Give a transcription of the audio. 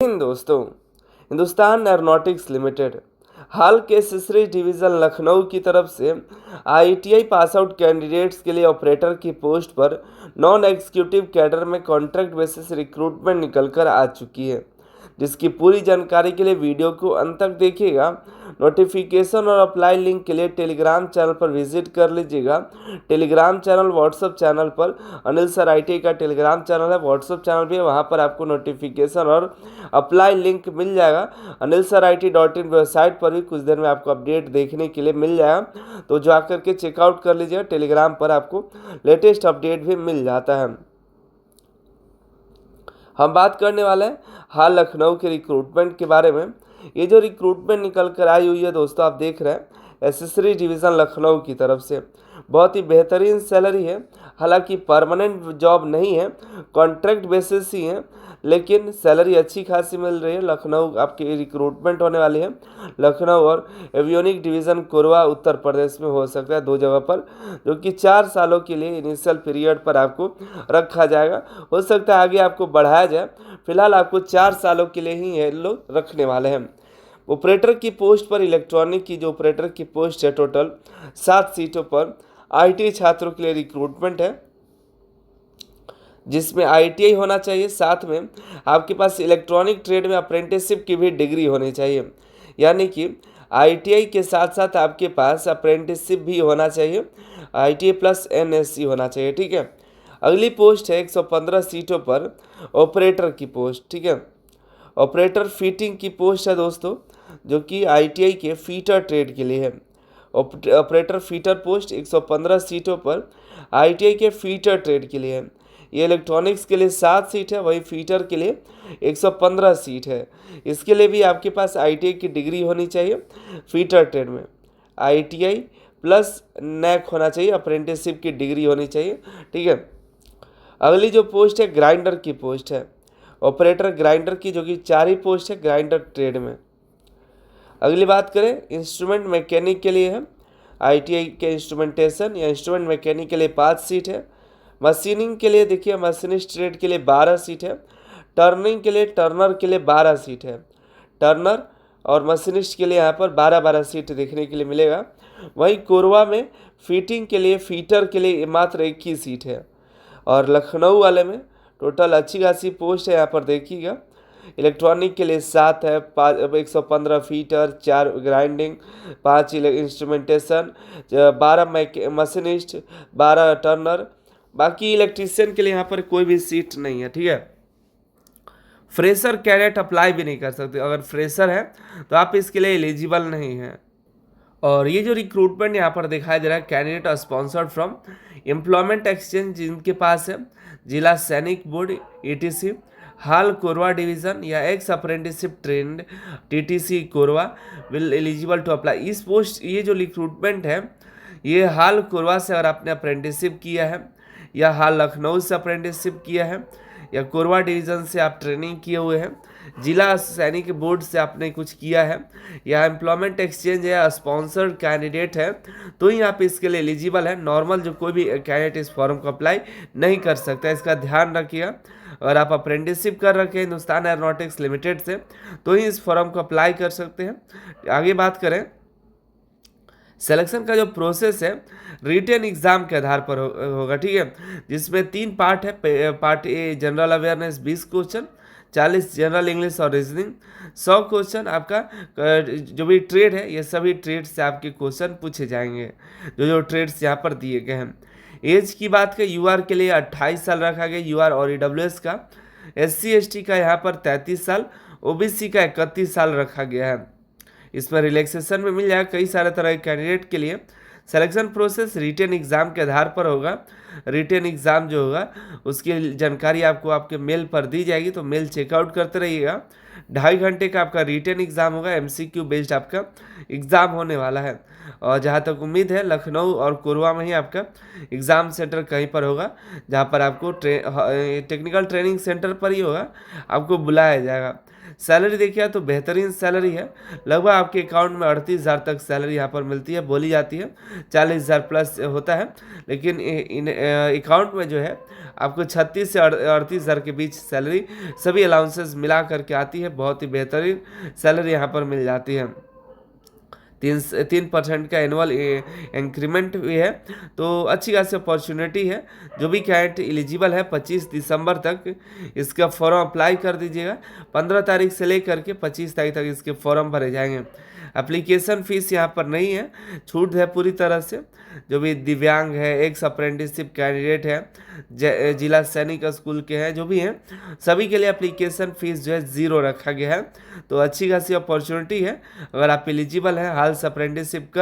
दोस्तों, Hindustan aeronautics limited हाल के accessories division Lucknow की तरफ से आईटीआई पास आउट कैंडिडेट्स के लिए ऑपरेटर की पोस्ट पर नॉन एग्जीक्यूटिव कैडर में कॉन्ट्रैक्ट बेसिस रिक्रूटमेंट निकल कर आ चुकी है, जिसकी पूरी जानकारी के लिए वीडियो को अंत तक देखिएगा। नोटिफिकेशन और अप्लाई लिंक के लिए टेलीग्राम चैनल पर विजिट कर लीजिएगा। टेलीग्राम चैनल व्हाट्सअप चैनल पर अनिल सर आईटी का टेलीग्राम चैनल है, व्हाट्सअप चैनल भी है, वहाँ पर आपको नोटिफिकेशन और अप्लाई लिंक मिल जाएगा। अनिल सर IT.in वेबसाइट पर भी कुछ देर में आपको अपडेट देखने के लिए मिल जाएगा, तो जा करके चेकआउट कर लीजिएगा। टेलीग्राम पर आपको लेटेस्ट अपडेट भी मिल जाता है। हम बात करने वाले हैं हाल लखनऊ के रिक्रूटमेंट के बारे में। ये जो रिक्रूटमेंट निकल कर आई हुई है दोस्तों, आप देख रहे हैं एसेसरी डिवीज़न लखनऊ की तरफ से बहुत ही बेहतरीन सैलरी है। हालांकि परमानेंट जॉब नहीं है, कॉन्ट्रैक्ट बेसिस ही है, लेकिन सैलरी अच्छी खासी मिल रही है। लखनऊ आपकी रिक्रूटमेंट होने वाली है। लखनऊ और एवियोनिक डिवीज़न कोरबा उत्तर प्रदेश में हो सकता है, दो जगह पर, जो कि 4 सालों के लिए इनिशियल पीरियड पर आपको रखा जाएगा। हो सकता है आगे आपको बढ़ाया जाए, फिलहाल आपको 4 सालों के लिए ही ये लोग रखने वाले हैं। ऑपरेटर की पोस्ट पर इलेक्ट्रॉनिक की जो ऑपरेटर की पोस्ट है, टोटल 7 सीटों पर आईटी छात्रों के लिए रिक्रूटमेंट है, जिसमें आईटीआई होना चाहिए, साथ में आपके पास इलेक्ट्रॉनिक ट्रेड में अप्रेंटिसशिप की भी डिग्री होनी चाहिए। यानी कि आईटीआई के साथ साथ आपके पास अप्रेंटिसशिप भी होना चाहिए, आईटीआई प्लस एनएससी होना चाहिए। ठीक है। अगली पोस्ट है 115 सीटों पर ऑपरेटर की पोस्ट। ठीक है। ऑपरेटर फिटिंग की पोस्ट है दोस्तों, जो कि आईटीआई के फीटर ट्रेड के लिए है। ऑपरेटर फीटर पोस्ट 115 सीटों पर आईटीआई के फीटर ट्रेड के लिए है। ये इलेक्ट्रॉनिक्स के लिए 7 सीट है, वही फीटर के लिए 115 सीट है। इसके लिए भी आपके पास आईटीआई की डिग्री होनी चाहिए। फीटर ट्रेड में आईटीआई प्लस नैक होना चाहिए, अप्रेंटिसशिप की डिग्री होनी चाहिए। ठीक है। अगली जो पोस्ट है ग्राइंडर की पोस्ट है, ऑपरेटर ग्राइंडर की, जो कि 4 ही पोस्ट है ग्राइंडर ट्रेड में। अगली बात करें इंस्ट्रूमेंट मैकेनिक के लिए है, आईटीआई के इंस्ट्रूमेंटेशन या इंस्ट्रूमेंट मैकेनिक के लिए 5 सीट है। मशीनिंग के लिए देखिए, मशीनिस्ट ट्रेड के लिए 12 सीट है। टर्निंग के लिए, टर्नर के लिए 12 सीट है। टर्नर और मशीनिस्ट के लिए यहाँ पर 12-12 सीट देखने के लिए मिलेगा। वहीं कोरबा में फिटिंग के लिए, फीटर के लिए मात्र 1 ही सीट है। और लखनऊ वाले में टोटल अच्छी खासी पोस्ट है, यहाँ पर देखिएगा। इलेक्ट्रॉनिक के लिए 7 है, 115 fitter, 4 grinding, 5 instrumentation, 12 machinist, 12 Turner. बाकी इलेक्ट्रीशियन के लिए यहाँ पर कोई भी सीट नहीं है। ठीक है। फ्रेशर कैडेट अप्लाई भी नहीं कर सकते, अगर फ्रेशर है तो आप इसके लिए एलिजिबल नहीं हैं। और ये जो रिक्रूटमेंट यहाँ पर दिखाई दे रहा है, candidate sponsored from employment exchange, जिनके पास है जिला सैनिक बोर्ड ETC, हाल कोरबा डिवीज़न या ex apprenticeship trained TTC Korba will eligible to apply. इस पोस्ट, ये जो रिक्रूटमेंट है, ये हाल कोरबा से अगर आपने अप्रेंटिसशिप किया है, या हाल लखनऊ से अप्रेंटिसशिप किया है, या कोरबा डिवीज़न से आप ट्रेनिंग किए हुए हैं, जिला सैनिक बोर्ड से आपने कुछ किया है, या एम्प्लॉयमेंट एक्सचेंज या स्पॉन्सर्ड कैंडिडेट है, तो ही आप इसके लिए एलिजिबल है। नॉर्मल जो कोई भी कैंडिडेट इस फॉर्म को अप्लाई नहीं कर सकता, इसका ध्यान रखिएगा। अगर आप अप्रेंटिसशिप कर रखे हैं हिंदुस्तान एरोनॉटिक्स लिमिटेड से, तो ही इस फॉर्म को अप्लाई कर सकते हैं। आगे बात करें, सिलेक्शन का जो प्रोसेस है रिटेन एग्जाम के आधार पर होगा। ठीक है। जिसमें 3 पार्ट है। Part a general awareness 20 question, 40 general English और रीजनिंग, 100 क्वेश्चन आपका जो भी ट्रेड है, ये सभी ट्रेड से आपके क्वेश्चन पूछे जाएंगे, जो ट्रेड्स यहाँ पर दिए गए हैं। एज की बात करें, यूआर के लिए 28 साल रखा गया, यूआर और EWS का। SC ST का यहाँ पर 33 साल, OBC का 31 साल रखा गया है। इसमें रिलैक्सेशन में मिल जाएगा कई सारे तरह के कैंडिडेट के लिए। सिलेक्शन प्रोसेस रिटेन एग्ज़ाम के आधार पर होगा। रिटेन एग्ज़ाम जो होगा उसकी जानकारी आपको आपके मेल पर दी जाएगी, तो मेल चेकआउट करते रहिएगा। 2.5 घंटे का आपका रिटेन एग्ज़ाम होगा, MCQ बेस्ड आपका एग्ज़ाम होने वाला है। और जहाँ तक उम्मीद है, लखनऊ और कोरबा में ही आपका एग्ज़ाम सेंटर कहीं पर होगा, जहाँ पर आपको टेक्निकल ट्रेनिंग सेंटर पर ही होगा, आपको बुलाया जाएगा। सैलरी देखिए तो बेहतरीन सैलरी है, लगभग आपके अकाउंट में 38,000 तक सैलरी यहाँ पर मिलती है, बोली जाती है 40,000 प्लस होता है, लेकिन इन अकाउंट में जो है आपको 36 से 38,000 के बीच सैलरी सभी अलाउंसेस मिला करके आती है। बहुत ही बेहतरीन सैलरी यहाँ पर मिल जाती है। 3% का एनुअल इंक्रीमेंट भी है, तो अच्छी खासी अपॉर्चुनिटी है। जो भी कैंडिडेट एलिजिबल है 25 दिसंबर तक इसका फॉर्म अप्लाई कर दीजिएगा। 15 तारीख से लेकर के 25 तारीख तक इसके फॉर्म भरे जाएंगे। एप्लीकेशन फ़ीस यहाँ पर नहीं है, छूट है पूरी तरह से। जो भी दिव्यांग है, एक्स अप्रेंटिसशिप कैंडिडेट है, जिला सैनिक स्कूल के हैं, जो भी हैं, सभी के लिए एप्लीकेशन फ़ीस जो है 0 रखा गया है। तो अच्छी खासी अपॉर्चुनिटी है, अगर आप एलिजिबल हैं, हाल से अप्रेंटिसशिप कर